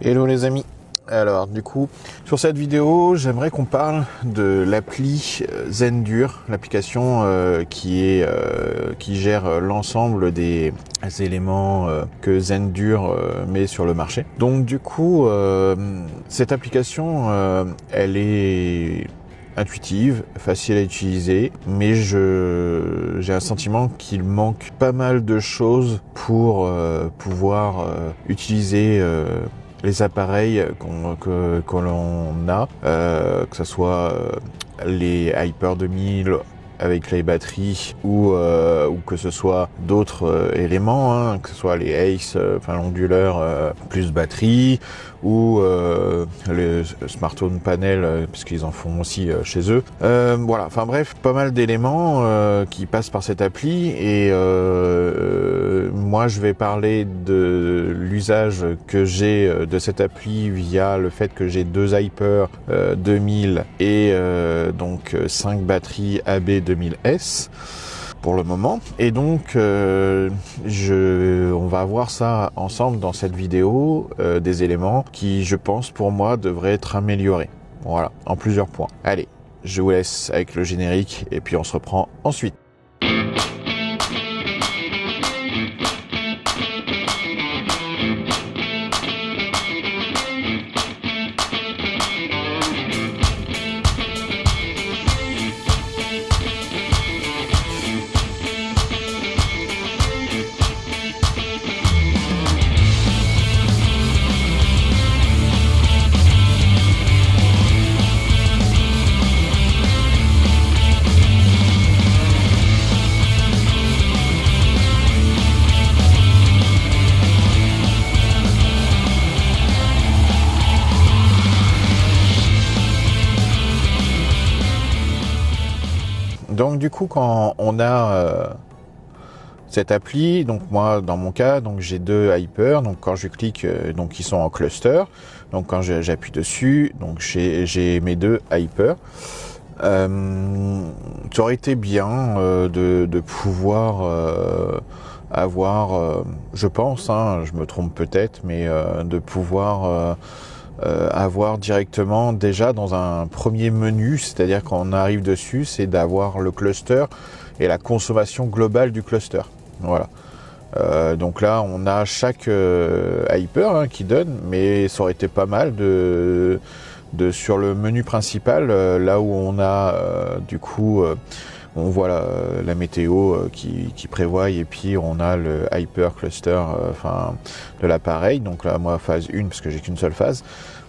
Hello les amis. Alors du coup, sur cette vidéo, j'aimerais qu'on parle de l'appli Zendur, l'application qui gère l'ensemble des éléments que Zendur met sur le marché. Donc du coup, cette application, elle est intuitive, facile à utiliser, mais j'ai un sentiment qu'il manque pas mal de choses pour pouvoir utiliser les appareils que l'on a, que ce soit les Hyper 2000 avec les batteries ou que ce soit d'autres éléments, hein, que ce soit les Ace, l'onduleur plus batterie, ou le smartphone panel, puisqu'ils en font aussi chez eux. Voilà, enfin bref, pas mal d'éléments qui passent par cette appli, et moi je vais parler de l'usage que j'ai de cette appli via le fait que j'ai deux Hyper 2000 et donc 5 batteries AB 2000S pour le moment, et donc on va voir ça ensemble dans cette vidéo, des éléments qui, je pense, pour moi devraient être améliorés, voilà, en plusieurs points. Allez, je vous laisse avec le générique et puis on se reprend ensuite. Donc du coup, quand on a cette appli, donc moi dans mon cas, donc j'ai deux Hyper, donc quand je clique, donc ils sont en cluster, donc quand j'appuie dessus, donc j'ai mes deux Hyper. Ça aurait été bien de pouvoir avoir, je pense, hein, je me trompe peut-être, mais de pouvoir avoir directement déjà dans un premier menu, c'est-à-dire quand on arrive dessus, c'est d'avoir le cluster et la consommation globale du cluster. Voilà. Donc là, on a chaque Hyper qui donne, mais ça aurait été pas mal de sur le menu principal, là où on a du coup on voit la météo qui prévoit, et puis on a le Hyper Cluster de l'appareil. Donc là, moi, phase 1, parce que j'ai qu'une seule phase.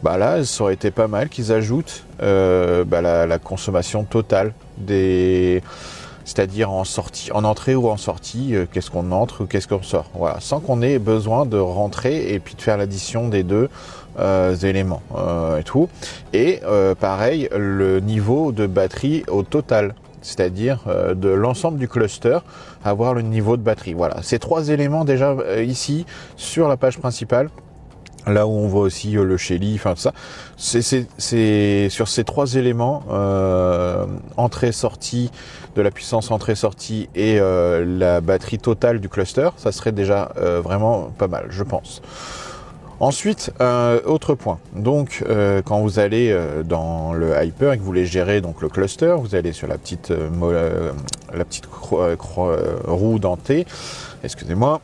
Bah là, ça aurait été pas mal qu'ils ajoutent la consommation totale c'est-à-dire en sortie, en entrée ou en sortie, qu'est-ce qu'on entre ou qu'est-ce qu'on sort. Voilà, sans qu'on ait besoin de rentrer et puis de faire l'addition des deux éléments et tout. Et pareil, le niveau de batterie au total, c'est-à-dire de l'ensemble du cluster, avoir le niveau de batterie. Voilà, ces trois éléments déjà ici sur la page principale. Là où on voit aussi le Shelly, enfin tout ça, c'est sur ces trois éléments, entrée-sortie, de la puissance entrée-sortie et la batterie totale du cluster, ça serait déjà vraiment pas mal, je pense. Ensuite, autre point. Donc, quand vous allez dans le Hyper et que vous voulez gérer donc le cluster, vous allez sur la petite roue dentée. Excusez-moi.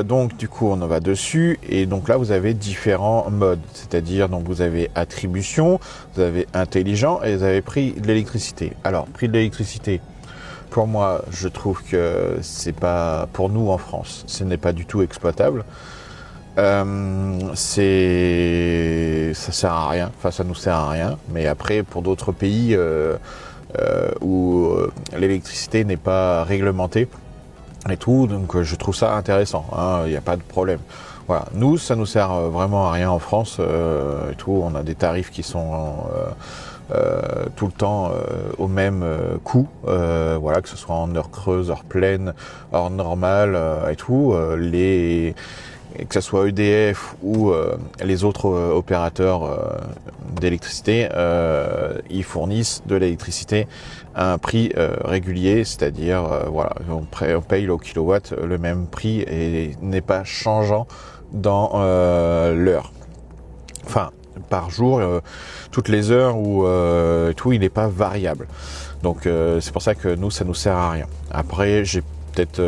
Donc, du coup, on en va dessus, et donc là, vous avez différents modes. C'est-à-dire, donc vous avez attribution, vous avez intelligent, et vous avez prix de l'électricité. Alors, prix de l'électricité. Pour moi, je trouve que c'est pas, pour nous en France, ce n'est pas du tout exploitable. Ça sert à rien, enfin ça nous sert à rien, mais après pour d'autres pays où l'électricité n'est pas réglementée et tout, donc je trouve ça intéressant, hein, il n'y a pas de problème. Voilà, nous ça nous sert vraiment à rien en France et tout, on a des tarifs qui sont tout le temps au même coût, voilà, que ce soit en heure creuse, heure pleine, heure normale et tout, que ce soit EDF ou les autres opérateurs d'électricité, ils fournissent de l'électricité à un prix régulier, c'est-à-dire voilà, on paye au kilowatt le même prix et n'est pas changeant dans l'heure. par jour, toutes les heures ou tout, il n'est pas variable. Donc c'est pour ça que nous, ça nous sert à rien. Après, j'ai peut-être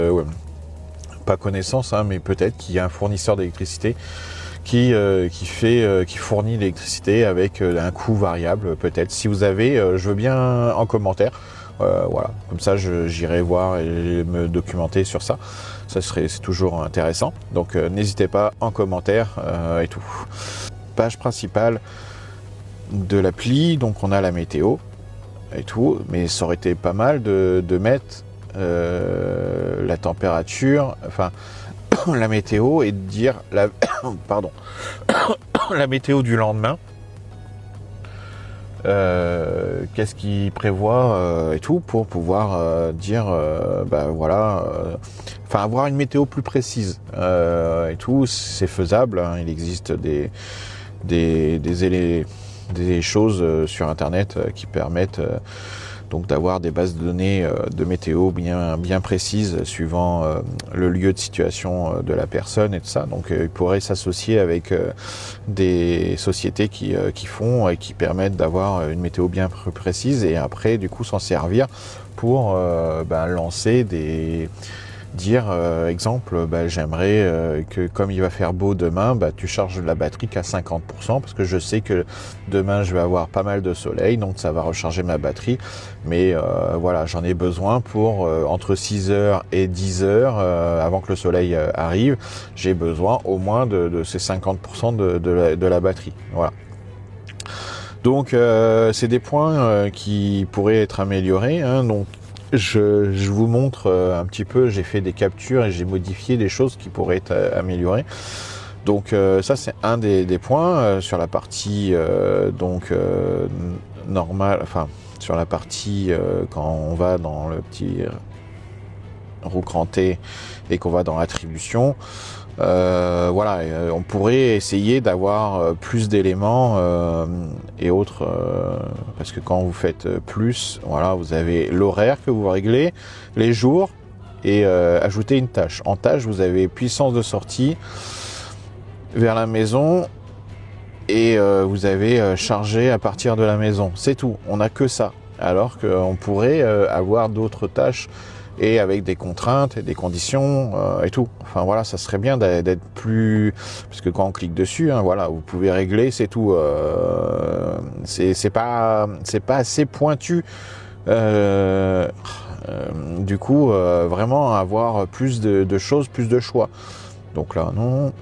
pas connaissance, mais peut-être qu'il y a un fournisseur d'électricité qui fournit l'électricité avec un coût variable, peut-être. Si vous avez, je veux bien en commentaire. Voilà, comme ça j'irai voir et me documenter sur ça. C'est toujours intéressant. Donc n'hésitez pas en commentaire et tout. Page principale de l'appli, donc on a la météo et tout, mais ça aurait été pas mal de mettre la température, enfin la météo, et de dire pardon, la météo du lendemain. Qu'est-ce qu'il prévoit et tout, pour pouvoir dire voilà, enfin avoir une météo plus précise et tout. C'est faisable, hein. Il existe des choses sur internet qui permettent donc d'avoir des bases de données de météo bien précises suivant le lieu de situation de la personne et tout ça. Donc il pourrait s'associer avec des sociétés qui font et qui permettent d'avoir une météo bien plus précise, et après du coup s'en servir pour lancer dire exemple, j'aimerais que comme il va faire beau demain, tu charges la batterie qu'à 50%, parce que je sais que demain je vais avoir pas mal de soleil, donc ça va recharger ma batterie, mais voilà, j'en ai besoin pour entre 6h et 10h avant que le soleil arrive, j'ai besoin au moins de ces 50% de la batterie. Voilà. Donc c'est des points qui pourraient être améliorés, hein. Donc je vous montre un petit peu, j'ai fait des captures et j'ai modifié des choses qui pourraient être améliorées. Donc ça c'est un des points sur la partie normale, enfin sur la partie quand on va dans le petit roue crantée et qu'on va dans l'attribution. Voilà, on pourrait essayer d'avoir plus d'éléments et autres, parce que quand vous faites plus, voilà, vous avez l'horaire que vous réglez, les jours, et ajouter une tâche. En tâche, vous avez puissance de sortie vers la maison, et vous avez chargé à partir de la maison. C'est tout, on n'a que ça. Alors qu'on pourrait avoir d'autres tâches, et avec des contraintes et des conditions et tout. Enfin voilà, ça serait bien d'être plus, parce que quand on clique dessus, hein, voilà, vous pouvez régler, c'est tout. C'est pas assez pointu. Du coup, vraiment avoir plus de choses, plus de choix. Donc là, non.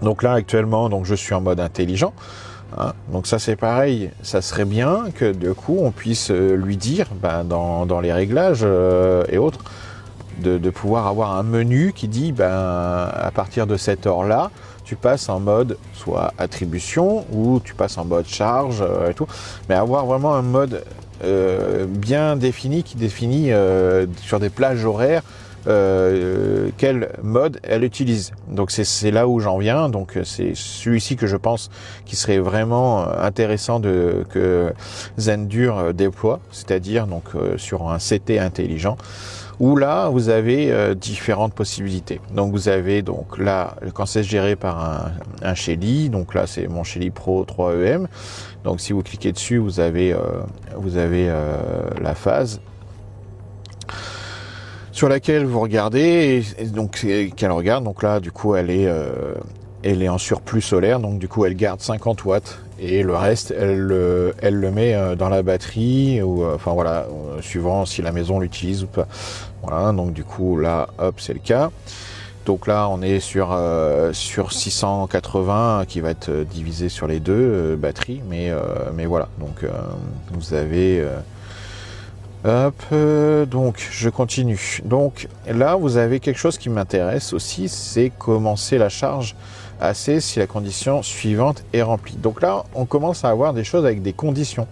Donc là, actuellement, donc je suis en mode intelligent. Hein, donc ça c'est pareil, ça serait bien que du coup on puisse lui dire dans les réglages et autres de pouvoir avoir un menu qui dit à partir de cette heure là tu passes en mode soit attribution ou tu passes en mode charge et tout, mais avoir vraiment un mode bien défini qui définit sur des plages horaires quel mode elle utilise. Donc c'est là où j'en viens. Donc c'est celui-ci que je pense qui serait vraiment intéressant que Zendur déploie, c'est-à-dire donc sur un CT intelligent, où là vous avez différentes possibilités. Donc vous avez donc là, quand c'est géré par un Shelly, donc là c'est mon Shelly Pro 3EM. Donc si vous cliquez dessus, vous avez la phase sur laquelle vous regardez, et donc qu'elle regarde. Donc là du coup elle est en surplus solaire, donc du coup elle garde 50 watts et le reste elle le met dans la batterie, ou enfin voilà, suivant si la maison l'utilise ou pas. Voilà, donc du coup là hop, c'est le cas. Donc là on est sur 680 qui va être divisé sur les deux batteries, mais voilà, donc vous avez donc je continue. Donc là vous avez quelque chose qui m'intéresse aussi, c'est commencer la charge AC si la condition suivante est remplie. Donc là on commence à avoir des choses avec des conditions.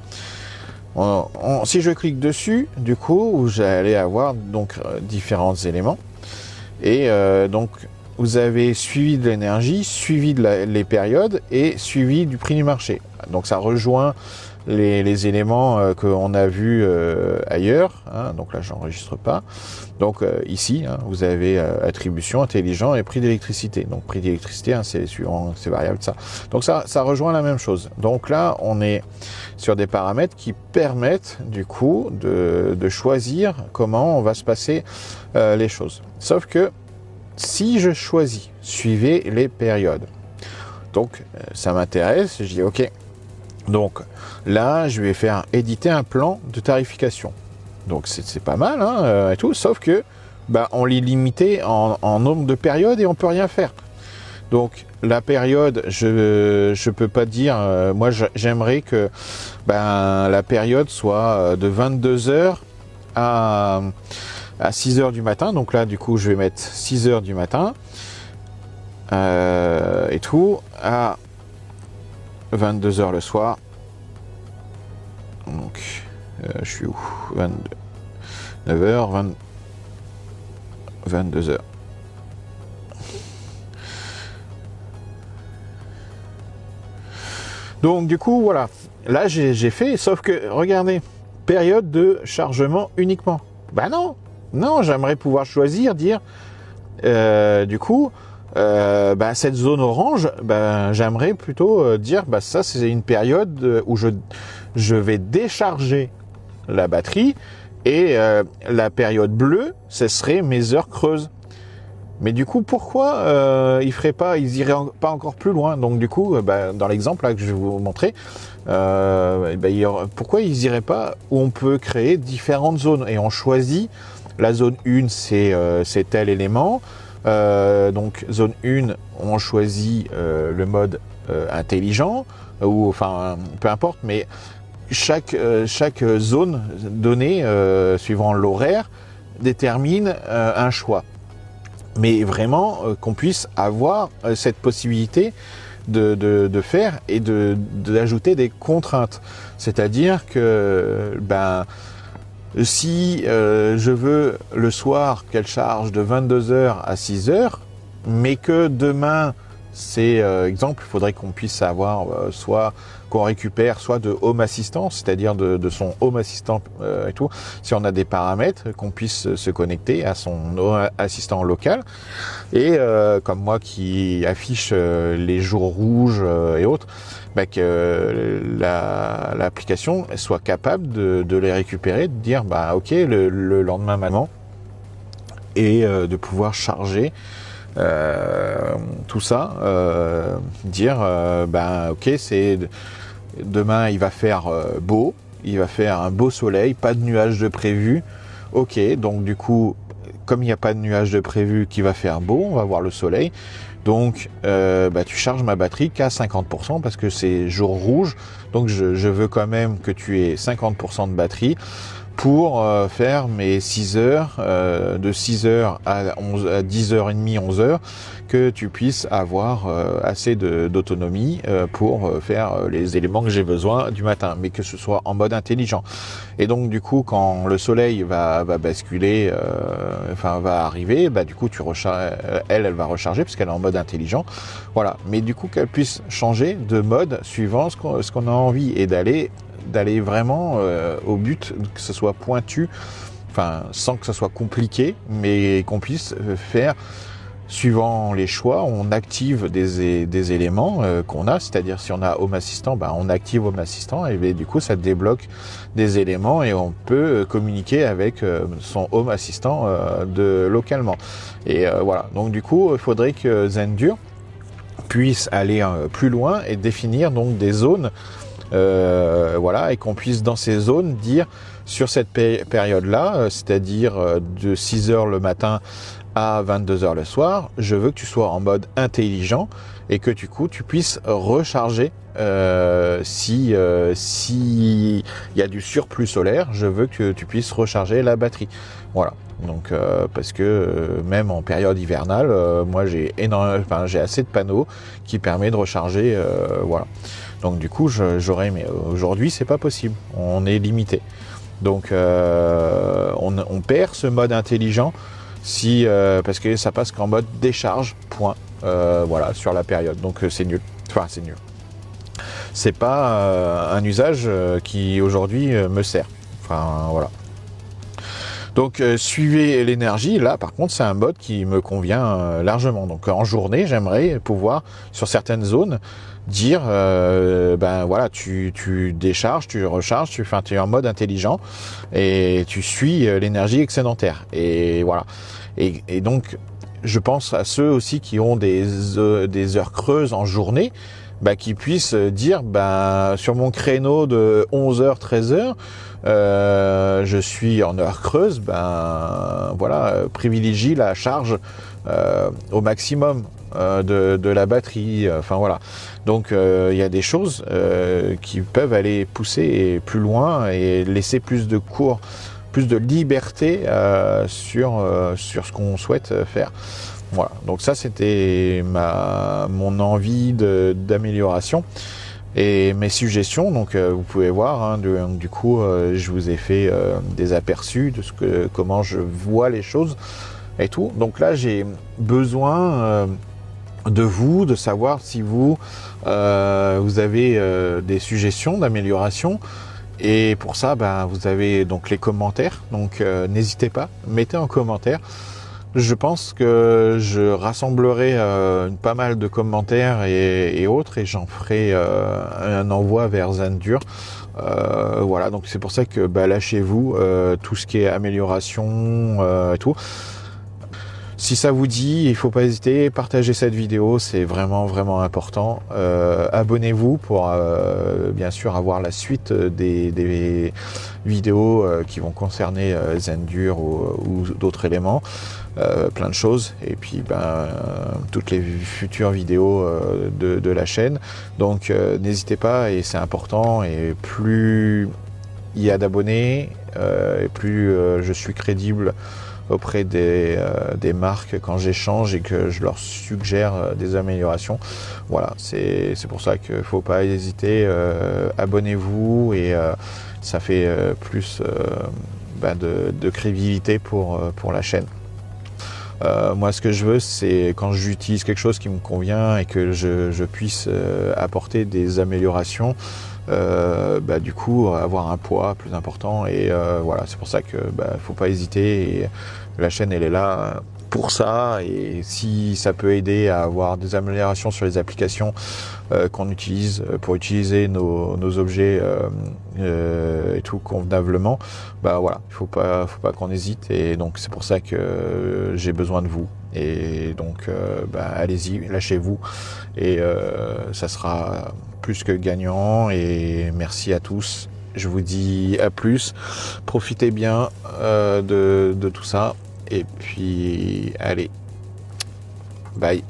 Si je clique dessus, du coup j'allais avoir donc différents éléments, et donc vous avez suivi de l'énergie, suivi de les périodes et suivi du prix du marché. Donc ça rejoint les éléments qu'on a vus ailleurs, hein. Donc là j'enregistre pas. Donc ici vous avez attribution, intelligent et prix d'électricité. Donc prix d'électricité, hein, c'est suivant, c'est variable ça. Donc ça rejoint la même chose. Donc là on est sur des paramètres qui permettent du coup de choisir comment on va se passer les choses. Sauf que si je choisis, suivez les périodes. Donc ça m'intéresse, je dis ok. Donc là, je vais faire éditer un plan de tarification. Donc c'est pas mal hein, et tout, sauf que on l'est limité en nombre de périodes et on peut rien faire. Donc la période, je peux pas dire. Moi, j'aimerais que la période soit de 22h à 6h du matin. Donc là, du coup, je vais mettre 6h du matin et tout à 22h le soir. Donc, je suis où 9h, 22h. Donc, du coup, voilà. Là, j'ai fait, sauf que, regardez, période de chargement uniquement. Non, j'aimerais pouvoir choisir, dire, du coup, cette zone orange, j'aimerais plutôt dire, ça c'est une période où je vais décharger la batterie et la période bleue, ce serait mes heures creuses. Mais du coup, pourquoi ils iraient pas encore plus loin? Donc du coup, dans l'exemple là que je vais vous montrer, pourquoi ils iraient pas où on peut créer différentes zones et on choisit la zone 1, c'est tel élément. Donc zone 1, on choisit le mode intelligent ou enfin peu importe, mais chaque zone donnée suivant l'horaire détermine un choix. Mais vraiment qu'on puisse avoir cette possibilité de faire et d'ajouter des contraintes. C'est-à-dire que si je veux le soir qu'elle charge de 22h à 6h, mais que demain, c'est exemple, il faudrait qu'on puisse avoir soit qu'on récupère soit de Home Assistant, c'est-à-dire de son Home Assistant et tout, si on a des paramètres, qu'on puisse se connecter à son Home Assistant local, et comme moi qui affiche les jours rouges et autres, que l'application soit capable de les récupérer, de dire ok le lendemain maman, et de pouvoir charger tout ça, dire ok, c'est demain il va faire beau, il va faire un beau soleil, pas de nuages de prévu. Ok, donc du coup, comme il n'y a pas de nuages de prévu, qui va faire beau, on va voir le soleil. Donc tu charges ma batterie qu'à 50% parce que c'est jour rouge. Donc je veux quand même que tu aies 50% de batterie pour faire mes 6 heures, de 6h à 10h30, 11h, que tu puisses avoir assez d'autonomie pour faire les éléments que j'ai besoin du matin, mais que ce soit en mode intelligent. Et donc du coup, quand le soleil va basculer, va arriver, du coup tu recharges, elle va recharger puisqu'elle est en mode intelligent. Voilà, mais du coup qu'elle puisse changer de mode suivant ce qu'on a envie et d'aller vraiment au but, que ce soit pointu, sans que ce soit compliqué, mais qu'on puisse faire suivant les choix. On active des éléments qu'on a, c'est-à-dire si on a Home Assistant, on active Home Assistant et du coup ça débloque des éléments et on peut communiquer avec son Home Assistant localement. Et voilà, donc du coup il faudrait que Zendur puisse aller plus loin et définir donc des zones, et qu'on puisse dans ces zones dire sur cette période-là, c'est-à-dire de 6h le matin à 22h le soir, je veux que tu sois en mode intelligent et que du coup tu puisses recharger si il y a du surplus solaire, je veux que tu puisses recharger la batterie. Voilà. Donc parce que même en période hivernale, moi j'ai assez de panneaux qui permet de recharger, voilà. Donc du coup j'aurais, mais aujourd'hui c'est pas possible, on est limité. Donc on perd ce mode intelligent parce que ça passe qu'en mode décharge points voilà, sur la période. Donc c'est nul. Enfin, c'est nul. C'est pas un usage qui aujourd'hui me sert. Enfin, voilà. Donc suivez l'énergie, là par contre c'est un mode qui me convient largement. Donc en journée j'aimerais pouvoir sur certaines zones dire ben voilà tu décharges, tu recharges, tu es en mode intelligent et tu suis l'énergie excédentaire. Et voilà. Et donc je pense à ceux aussi qui ont des heures creuses en journée, bah, qui puissent dire bah, sur mon créneau de 11h, 13h, je suis en heure creuse, ben voilà, privilégie la charge au maximum de la batterie. Enfin voilà. Donc il y a des choses qui peuvent aller pousser plus loin et laisser plus de cours, plus de liberté sur ce qu'on souhaite faire. Voilà, donc ça c'était mon envie d'amélioration et mes suggestions. Donc vous pouvez voir, hein, du coup je vous ai fait des aperçus de comment je vois les choses et tout. Donc là j'ai besoin de vous, de savoir si vous avez des suggestions d'amélioration. Et pour ça, ben, vous avez donc les commentaires. Donc n'hésitez pas, mettez en commentaire. Je pense que je rassemblerai pas mal de commentaires et autres et j'en ferai un envoi vers Zendur. Voilà, donc c'est pour ça que bah, lâchez-vous tout ce qui est amélioration et tout. Si ça vous dit, il faut pas hésiter, partagez cette vidéo, c'est vraiment vraiment important. Abonnez-vous pour bien sûr avoir la suite des vidéos qui vont concerner Zendur ou d'autres éléments, plein de choses. Et puis toutes les futures vidéos de la chaîne. Donc n'hésitez pas et c'est important. Et plus il y a d'abonnés, et plus je suis crédible auprès des marques quand j'échange et que je leur suggère des améliorations. Voilà, c'est pour ça qu'il ne faut pas hésiter, abonnez-vous et ça fait plus de crédibilité pour la chaîne. Moi ce que je veux c'est quand j'utilise quelque chose qui me convient et que je puisse apporter des améliorations, du coup avoir un poids plus important et voilà, c'est pour ça que faut pas hésiter et la chaîne elle est là pour ça. Et si ça peut aider à avoir des améliorations sur les applications qu'on utilise pour utiliser nos objets et tout convenablement, voilà, il faut pas qu'on hésite. Et donc c'est pour ça que j'ai besoin de vous. Et donc allez-y, lâchez-vous et ça sera plus que gagnant. Et merci à tous. Je vous dis à plus. Profitez bien de tout ça. Et puis allez, bye.